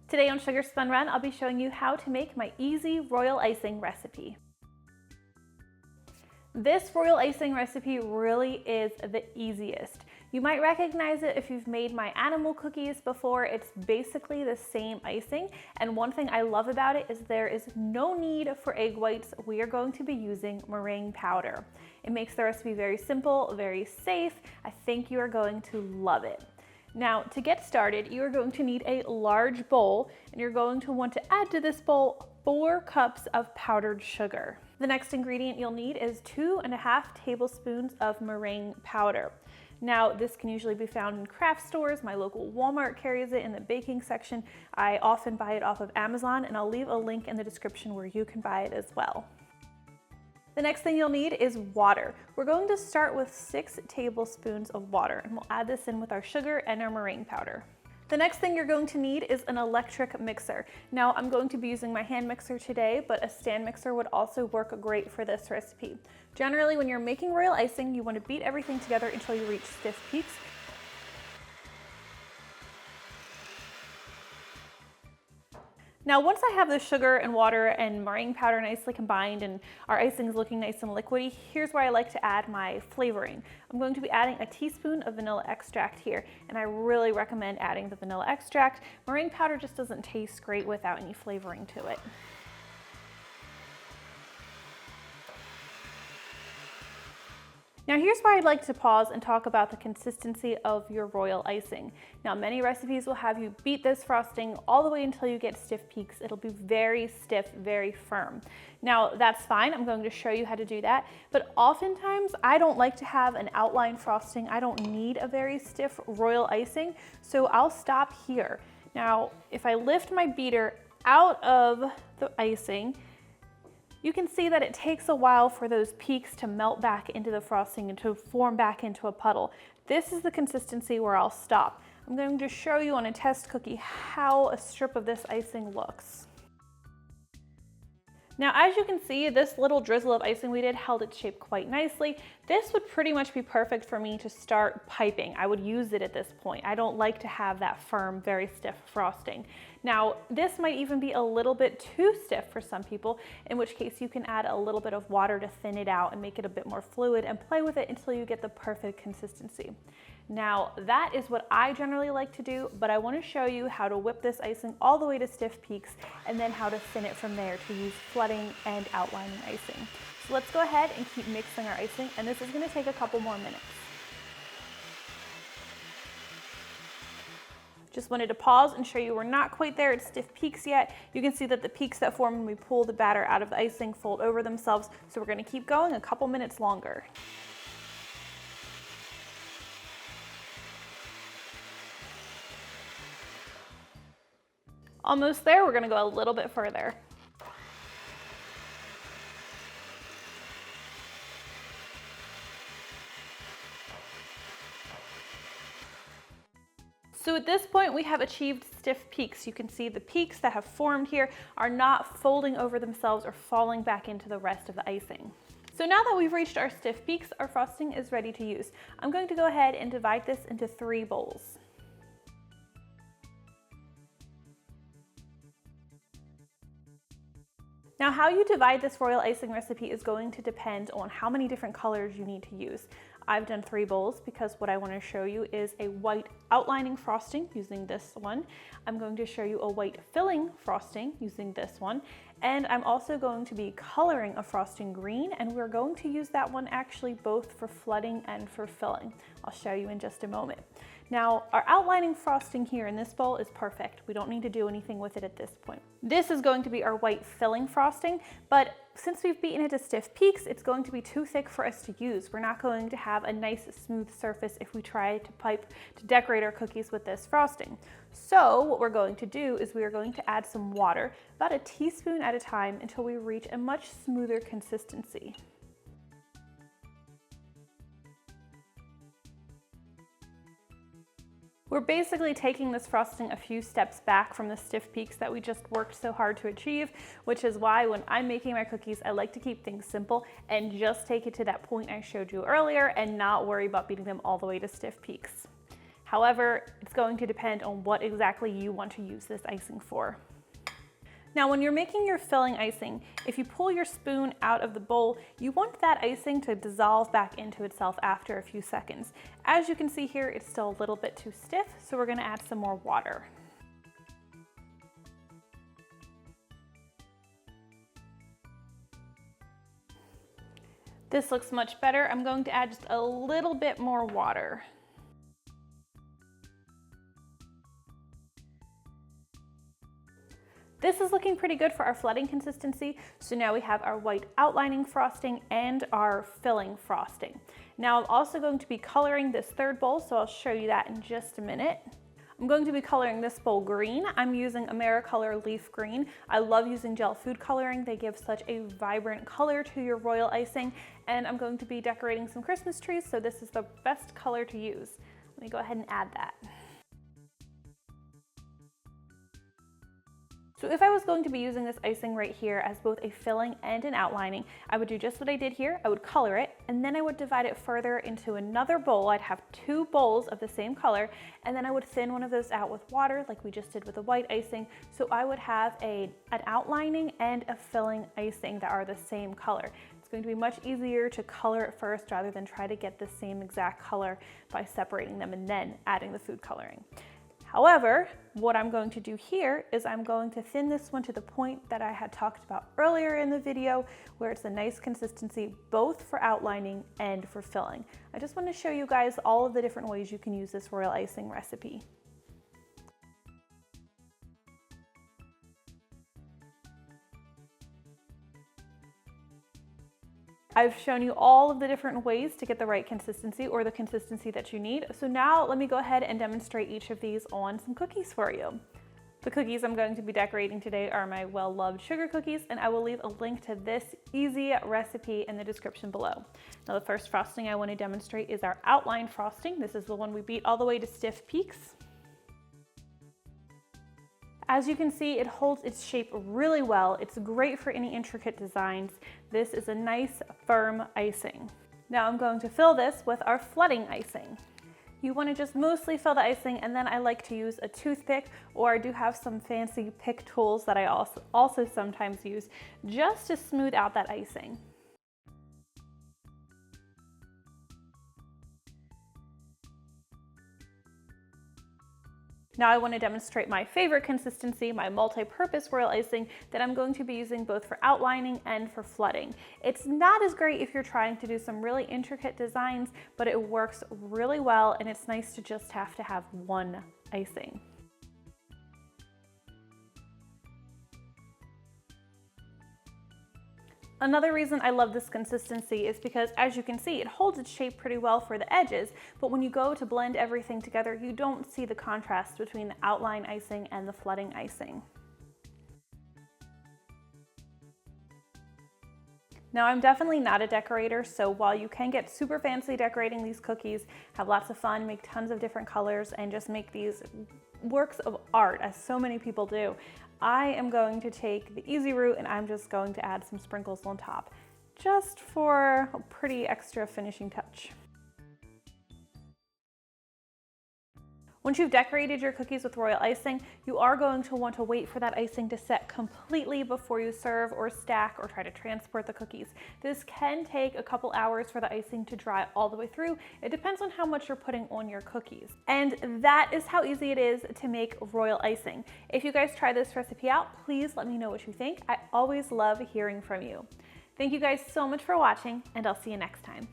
Today on Sugar Spun Run, I'll be showing you how to make my easy royal icing recipe. This royal icing recipe really is the easiest. You might recognize it if you've made my animal cookies before. It's basically the same icing, and one thing I love about it is there is no need for egg whites. We are going to be using meringue powder. It makes the recipe very simple, very safe. I think you are going to love it. Now, to get started, you are going to need a large bowl, and you're going to want to add to this bowl 4 cups of powdered sugar. The next ingredient you'll need is 2.5 tablespoons of meringue powder. Now, this can usually be found in craft stores. My local Walmart carries it in the baking section. I often buy it off of Amazon, and I'll leave a link in the description where you can buy it as well. The next thing you'll need is water. We're going to start with 6 tablespoons of water, and we'll add this in with our sugar and our meringue powder. The next thing you're going to need is an electric mixer. Now, I'm going to be using my hand mixer today, but a stand mixer would also work great for this recipe. Generally, when you're making royal icing, you want to beat everything together until you reach stiff peaks. Now, once I have the sugar and water and meringue powder nicely combined and our icing is looking nice and liquidy, here's where I like to add my flavoring. I'm going to be adding a teaspoon of vanilla extract here, and I really recommend adding the vanilla extract. Meringue powder just doesn't taste great without any flavoring to it. Now here's where I'd like to pause and talk about the consistency of your royal icing. Now many recipes will have you beat this frosting all the way until you get stiff peaks. It'll be very stiff, very firm. Now that's fine, I'm going to show you how to do that, but oftentimes I don't like to have an outline frosting. I don't need a very stiff royal icing, so I'll stop here. Now if I lift my beater out of the icing, you can see that it takes a while for those peaks to melt back into the frosting and to form back into a puddle. This is the consistency where I'll stop. I'm going to show you on a test cookie how a strip of this icing looks. Now, as you can see, this little drizzle of icing we did held its shape quite nicely. This would pretty much be perfect for me to start piping. I would use it at this point. I don't like to have that firm, very stiff frosting. Now, this might even be a little bit too stiff for some people, in which case you can add a little bit of water to thin it out and make it a bit more fluid and play with it until you get the perfect consistency. Now, that is what I generally like to do, but I want to show you how to whip this icing all the way to stiff peaks and then how to thin it from there to use flooding and outlining icing. So let's go ahead and keep mixing our icing, and this is going to take a couple more minutes. Just wanted to pause and show you we're not quite there at stiff peaks yet. You can see that the peaks that form when we pull the batter out of the icing fold over themselves, so we're going to keep going a couple minutes longer. Almost there, we're gonna go a little bit further. So at this point, we have achieved stiff peaks. You can see the peaks that have formed here are not folding over themselves or falling back into the rest of the icing. So now that we've reached our stiff peaks, our frosting is ready to use. I'm going to go ahead and divide this into 3 bowls. Now, how you divide this royal icing recipe is going to depend on how many different colors you need to use. I've done 3 bowls because what I want to show you is a white outlining frosting using this one. I'm going to show you a white filling frosting using this one. And I'm also going to be coloring a frosting green, and we're going to use that one actually both for flooding and for filling. I'll show you in just a moment. Now, our outlining frosting here in this bowl is perfect. We don't need to do anything with it at this point. This is going to be our white filling frosting, but since we've beaten it to stiff peaks, it's going to be too thick for us to use. We're not going to have a nice smooth surface if we try to decorate our cookies with this frosting. So what we're going to do is we are going to add some water, about a teaspoon at a time, until we reach a much smoother consistency. We're basically taking this frosting a few steps back from the stiff peaks that we just worked so hard to achieve, which is why when I'm making my cookies, I like to keep things simple and just take it to that point I showed you earlier and not worry about beating them all the way to stiff peaks. However, it's going to depend on what exactly you want to use this icing for. Now, when you're making your filling icing, if you pull your spoon out of the bowl, you want that icing to dissolve back into itself after a few seconds. As you can see here, it's still a little bit too stiff, so we're gonna add some more water. This looks much better. I'm going to add just a little bit more water. This is looking pretty good for our flooding consistency. So now we have our white outlining frosting and our filling frosting. Now I'm also going to be coloring this third bowl, so I'll show you that in just a minute. I'm going to be coloring this bowl green. I'm using AmeriColor Leaf Green. I love using gel food coloring. They give such a vibrant color to your royal icing. And I'm going to be decorating some Christmas trees, so this is the best color to use. Let me go ahead and add that. So if I was going to be using this icing right here as both a filling and an outlining, I would do just what I did here. I would color it, and then I would divide it further into another bowl. I'd have 2 bowls of the same color, and then I would thin one of those out with water like we just did with the white icing. So I would have an outlining and a filling icing that are the same color. It's going to be much easier to color it first rather than try to get the same exact color by separating them and then adding the food coloring. However, what I'm going to do here is I'm going to thin this one to the point that I had talked about earlier in the video, where it's a nice consistency both for outlining and for filling. I just want to show you guys all of the different ways you can use this royal icing recipe. I've shown you all of the different ways to get the right consistency or the consistency that you need. So now let me go ahead and demonstrate each of these on some cookies for you. The cookies I'm going to be decorating today are my well-loved sugar cookies, and I will leave a link to this easy recipe in the description below. Now the first frosting I want to demonstrate is our outline frosting. This is the one we beat all the way to stiff peaks. As you can see, it holds its shape really well. It's great for any intricate designs. This is a nice, firm icing. Now I'm going to fill this with our flooding icing. You want to just mostly fill the icing, and then I like to use a toothpick, or I do have some fancy pick tools that I also sometimes use just to smooth out that icing. Now I want to demonstrate my favorite consistency, my multi-purpose royal icing that I'm going to be using both for outlining and for flooding. It's not as great if you're trying to do some really intricate designs, but it works really well, and it's nice to just have to have one icing. Another reason I love this consistency is because, as you can see, it holds its shape pretty well for the edges, but when you go to blend everything together, you don't see the contrast between the outline icing and the flooding icing. Now, I'm definitely not a decorator, so while you can get super fancy decorating these cookies, have lots of fun, make tons of different colors, and just make these works of art, as so many people do, I am going to take the easy route, and I'm just going to add some sprinkles on top, just for a pretty extra finishing touch. Once you've decorated your cookies with royal icing, you are going to want to wait for that icing to set completely before you serve or stack or try to transport the cookies. This can take a couple hours for the icing to dry all the way through. It depends on how much you're putting on your cookies. And that is how easy it is to make royal icing. If you guys try this recipe out, please let me know what you think. I always love hearing from you. Thank you guys so much for watching, and I'll see you next time.